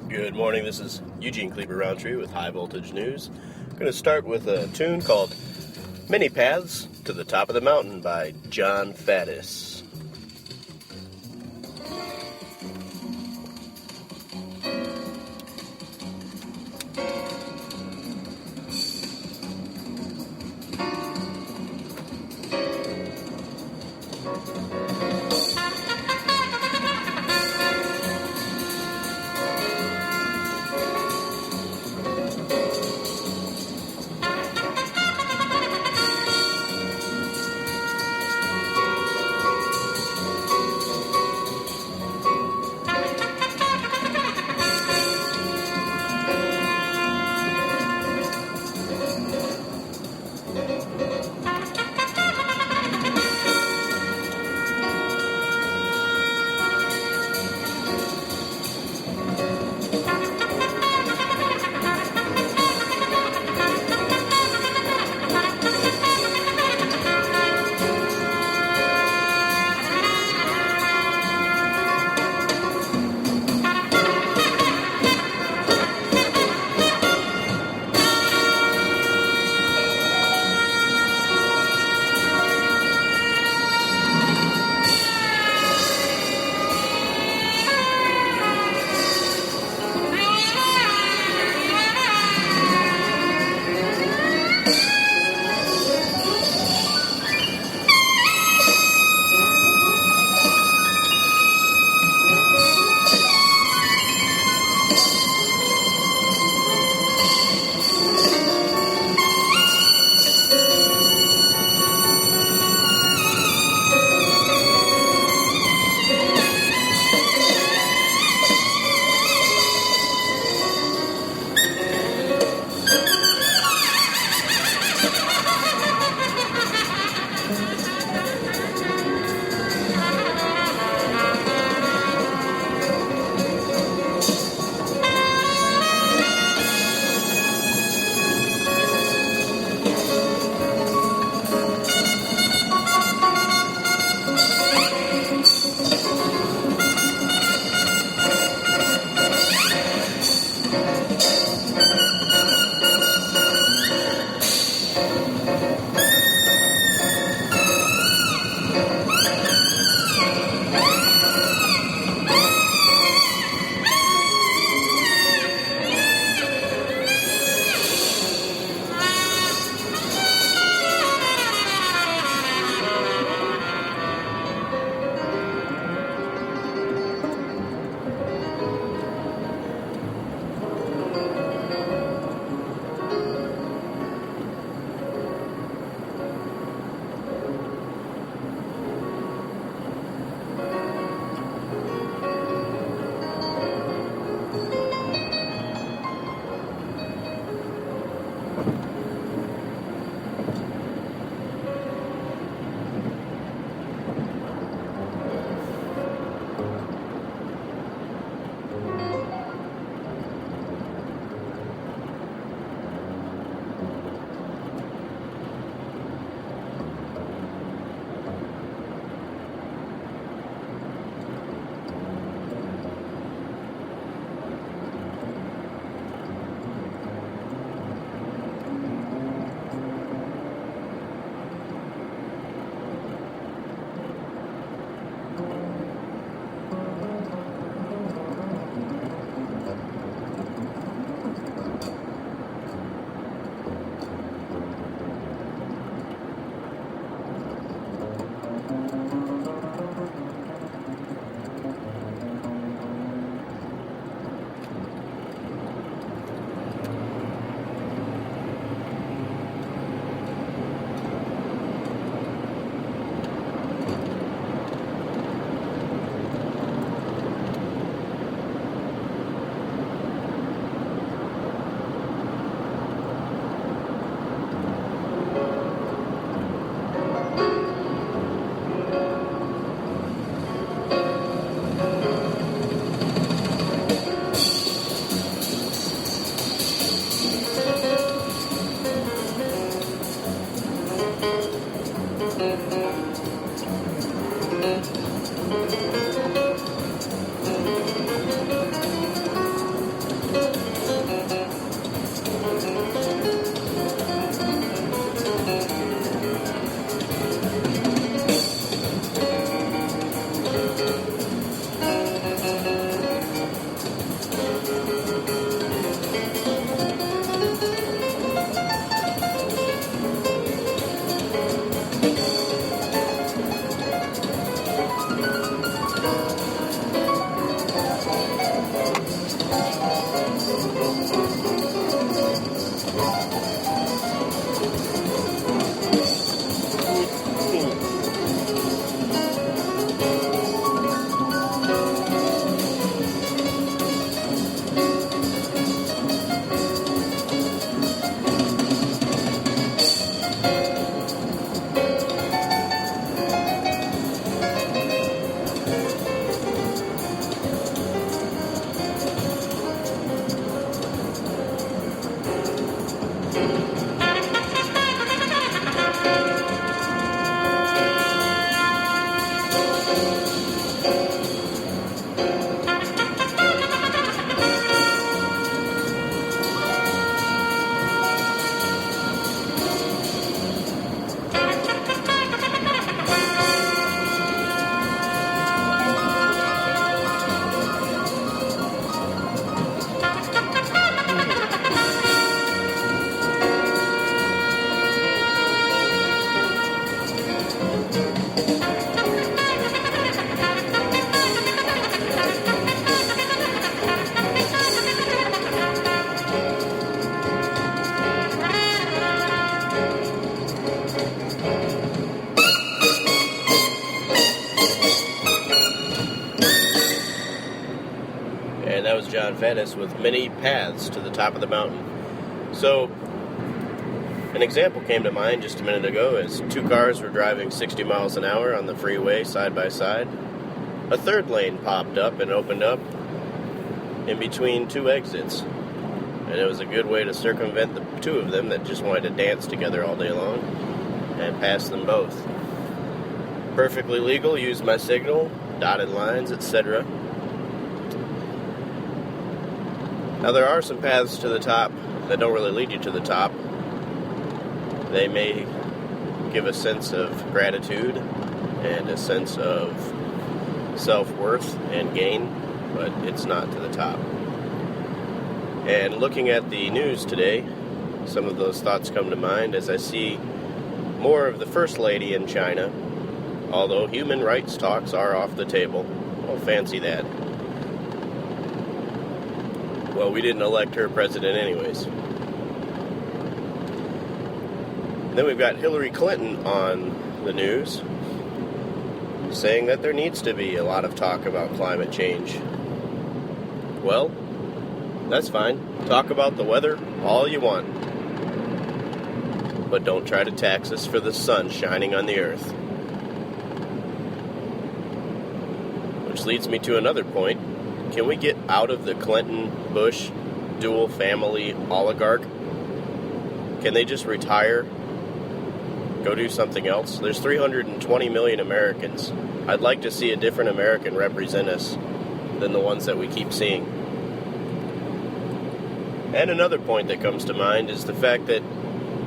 Good morning, this is Eugene Kleber Roundtree with High Voltage News. I'm going to start with a tune called Many Paths to the Top of the Mountain by John Faddis. And that was John Faddis with Many Paths to the Top of the Mountain. So, an example came to mind just a minute ago as two cars were driving 60 miles an hour on the freeway side by side. A third lane popped up and opened up in between two exits. And it was a good way to circumvent the two of them that just wanted to dance together all day long and pass them both. Perfectly legal, used my signal, dotted lines, etc. Now there are some paths to the top that don't really lead you to the top. They may give a sense of gratitude and a sense of self-worth and gain, but it's not to the top. And looking at the news today, some of those thoughts come to mind as I see more of the First Lady in China, although human rights talks are off the table. Well, fancy that. Well, we didn't elect her president anyways. Then we've got Hillary Clinton on the news saying that there needs to be a lot of talk about climate change. Well, that's fine. Talk about the weather all you want. But don't try to tax us for the sun shining on the earth. Which leads me to another point. Can we get out of the Clinton-Bush dual family oligarch? Can they just retire? Go do something else? There's 320 million Americans. I'd like to see a different American represent us than the ones that we keep seeing. And another point that comes to mind is the fact that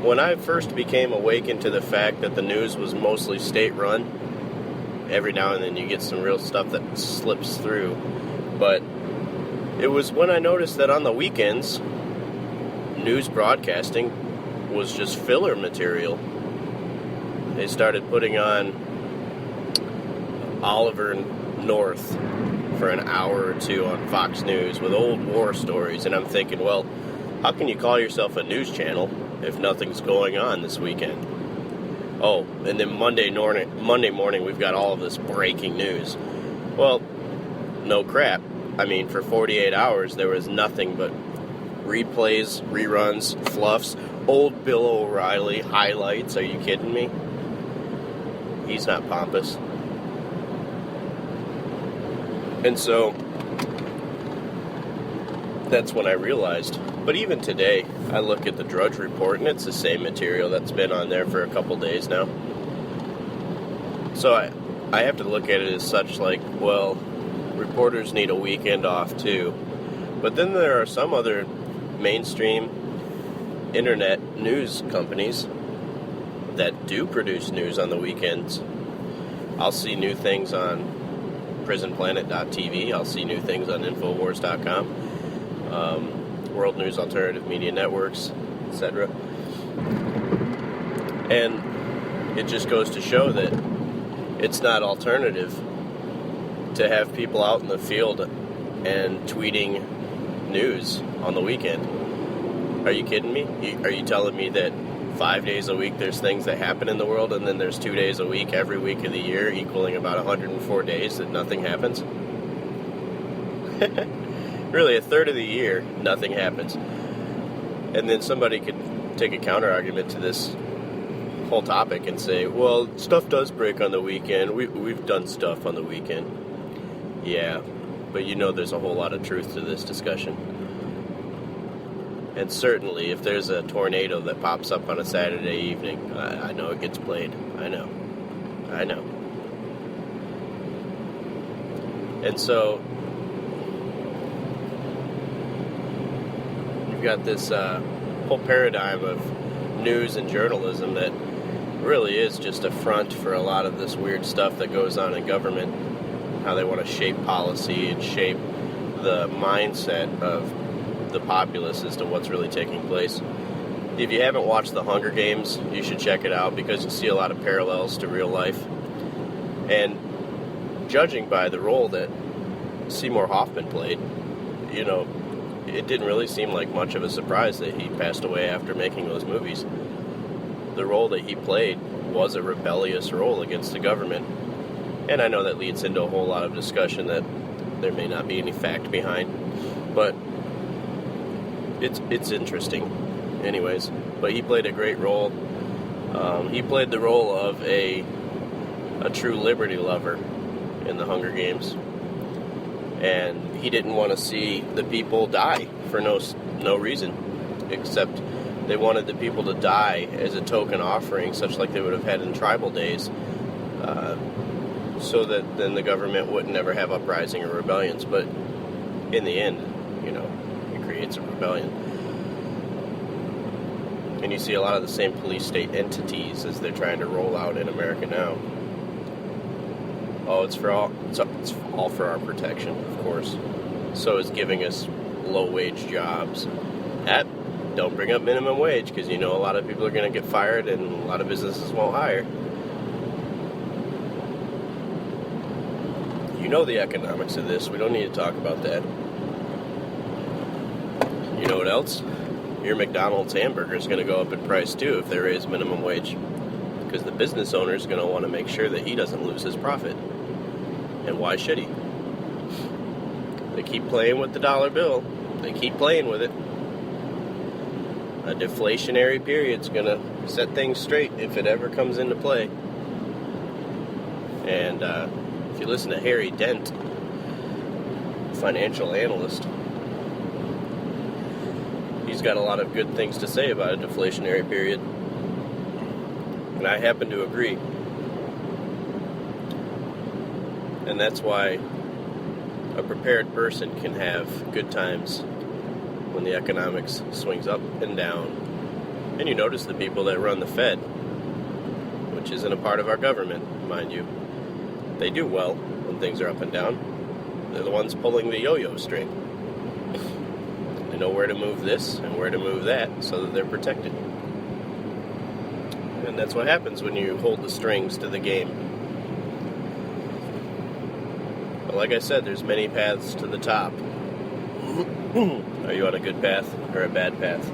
when I first became awakened to the fact that the news was mostly state-run, every now and then you get some real stuff that slips through, but it was when I noticed that on the weekends, news broadcasting was just filler material. They started putting on Oliver North for an hour or two on Fox News with old war stories, and I'm thinking, well, how can you call yourself a news channel if nothing's going on this weekend? Oh, and then Monday morning we've got all of this breaking news. Well, no crap. I mean, for 48 hours there was nothing but replays, reruns, fluffs, old Bill O'Reilly highlights. Are you kidding me? He's not pompous. And so that's when I realized. But even today, I look at the Drudge Report, and it's the same material that's been on there for a couple days now. So I have to look at it as such, like, well, reporters need a weekend off too. But then there are some other mainstream internet news companies that do produce news on the weekends. I'll see new things on prisonplanet.tv. I'll see new things on infowars.com, World News Alternative Media Networks, etc. And it just goes to show that it's not alternative to have people out in the field and tweeting news on the weekend. Are you kidding me? Are you telling me that 5 days a week there's things that happen in the world, and then there's 2 days a week every week of the year, equaling about 104 days that nothing happens? Really, a third of the year, nothing happens. And then somebody could take a counter-argument to this whole topic and say, well, stuff does break on the weekend. We've done stuff on the weekend. Yeah, but you know there's a whole lot of truth to this discussion. And certainly, if there's a tornado that pops up on a Saturday evening, I know it gets played. I know. And so, you've got this whole paradigm of news and journalism that really is just a front for a lot of this weird stuff that goes on in government. How they want to shape policy and shape the mindset of the populace as to what's really taking place. If you haven't watched The Hunger Games, you should check it out because you see a lot of parallels to real life. And judging by the role that Seymour Hoffman played, you know, it didn't really seem like much of a surprise that he passed away after making those movies. The role that he played was a rebellious role against the government. And I know that leads into a whole lot of discussion that there may not be any fact behind, but it's interesting anyways. But he played a great role. He played the role of a true liberty lover in the Hunger Games, and he didn't want to see the people die for no reason, except they wanted the people to die as a token offering, such like they would have had in tribal days, so that then the government would never have uprising or rebellions. But in the end, it creates a rebellion. And you see a lot of the same police state entities as they're trying to roll out in America now. Oh, it's all for our protection, of course. So is giving us low-wage jobs. Don't bring up minimum wage, because a lot of people are going to get fired and a lot of businesses won't hire. You know the economics of this. We don't need to talk about that. You know what else? Your McDonald's hamburger is going to go up in price too if they raise minimum wage, because the business owner is going to want to make sure that he doesn't lose his profit. And why should he? They keep playing with the dollar bill. They keep playing with it. A deflationary period's going to set things straight if it ever comes into play. And if you listen to Harry Dent, financial analyst, he's got a lot of good things to say about a deflationary period. And I happen to agree. And that's why a prepared person can have good times when the economics swings up and down. And you notice the people that run the Fed, which isn't a part of our government, mind you, they do well when things are up and down. They're the ones pulling the yo-yo string. They know where to move this and where to move that so that they're protected. And that's what happens when you hold the strings to the game. But like I said, there's many paths to the top. Are you on a good path or a bad path?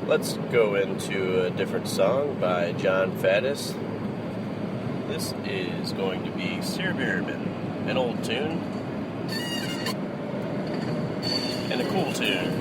Let's go into a different song by John Faddis. This is going to be Sir Bourbon, an old tune and a cool tune.